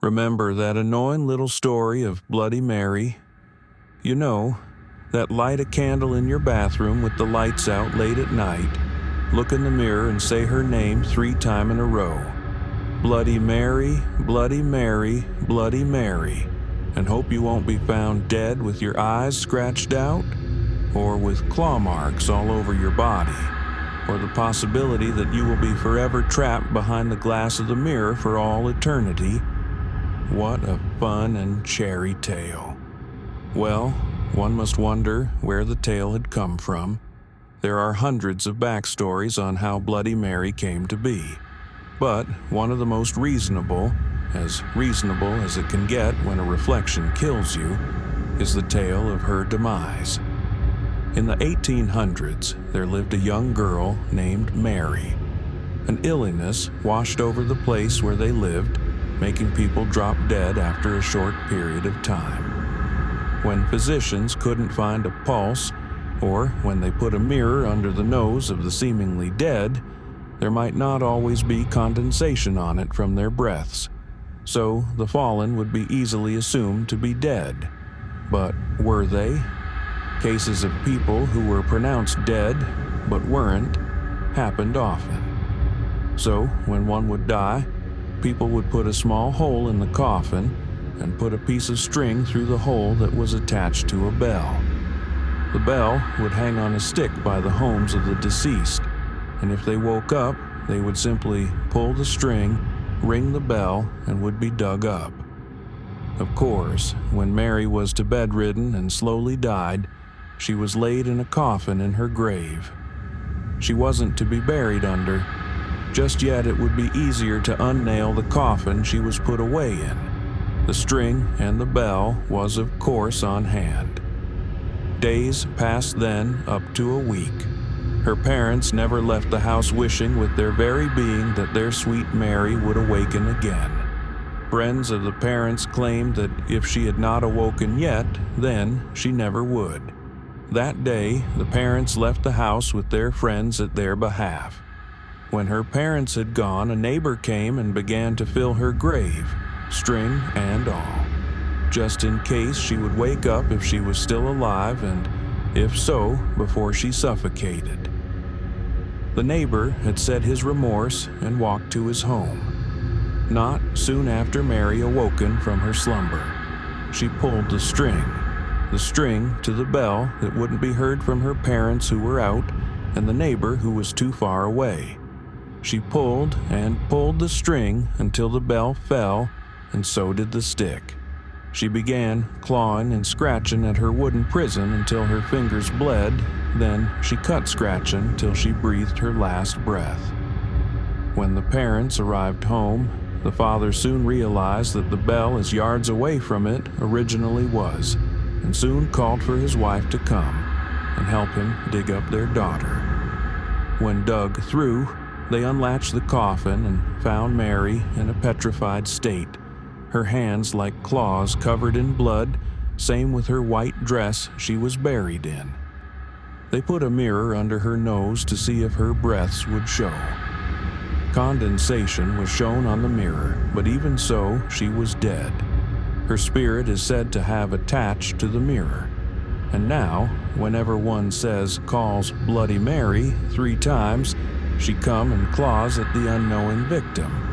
Remember that annoying little story of Bloody Mary? You know, that light a candle in your bathroom with the lights out late at night, look in the mirror and say her name 3 times in a row. Bloody Mary, Bloody Mary, Bloody Mary, and hope you won't be found dead with your eyes scratched out, or with claw marks all over your body, or the possibility that you will be forever trapped behind the glass of the mirror for all eternity. What a fun and cherry tale. Well, one must wonder where the tale had come from. There are hundreds of backstories on how Bloody Mary came to be, but one of the most reasonable as it can get when a reflection kills you, is the tale of her demise. In the 1800s, there lived a young girl named Mary. An illness washed over the place where they lived, making people drop dead after a short period of time. When physicians couldn't find a pulse, or when they put a mirror under the nose of the seemingly dead, there might not always be condensation on it from their breaths, so the fallen would be easily assumed to be dead. But were they? Cases of people who were pronounced dead but weren't happened often. So when one would die, people would put a small hole in the coffin and put a piece of string through the hole that was attached to a bell. The bell would hang on a stick by the homes of the deceased, and if they woke up, they would simply pull the string, ring the bell, and would be dug up. Of course, when Mary was to bedridden and slowly died, she was laid in a coffin in her grave. She wasn't to be buried under. Just yet it would be easier to unnail the coffin she was put away in. The string and the bell was, of course, on hand. Days passed then up to a week. Her parents never left the house wishing with their very being that their sweet Mary would awaken again. Friends of the parents claimed that if she had not awoken yet, then she never would. That day, the parents left the house with their friends at their behalf. When her parents had gone, a neighbor came and began to fill her grave, string and all, just in case she would wake up if she was still alive, and if so, before she suffocated. The neighbor had said his remorse and walked to his home. Not soon after Mary awoken from her slumber, she pulled the string to the bell that wouldn't be heard from her parents who were out and the neighbor who was too far away. She pulled and pulled the string until the bell fell, and so did the stick. She began clawing and scratching at her wooden prison until her fingers bled, then she cut scratching till she breathed her last breath. When the parents arrived home, the father soon realized that the bell as yards away from it originally was, and soon called for his wife to come and help him dig up their daughter. When dug through, they unlatched the coffin and found Mary in a petrified state, her hands like claws covered in blood, same with her white dress she was buried in. They put a mirror under her nose to see if her breaths would show. Condensation was shown on the mirror, but even so, she was dead. Her spirit is said to have attached to the mirror. And now, whenever one calls Bloody Mary 3 times, she come and claws at the unknowing victim.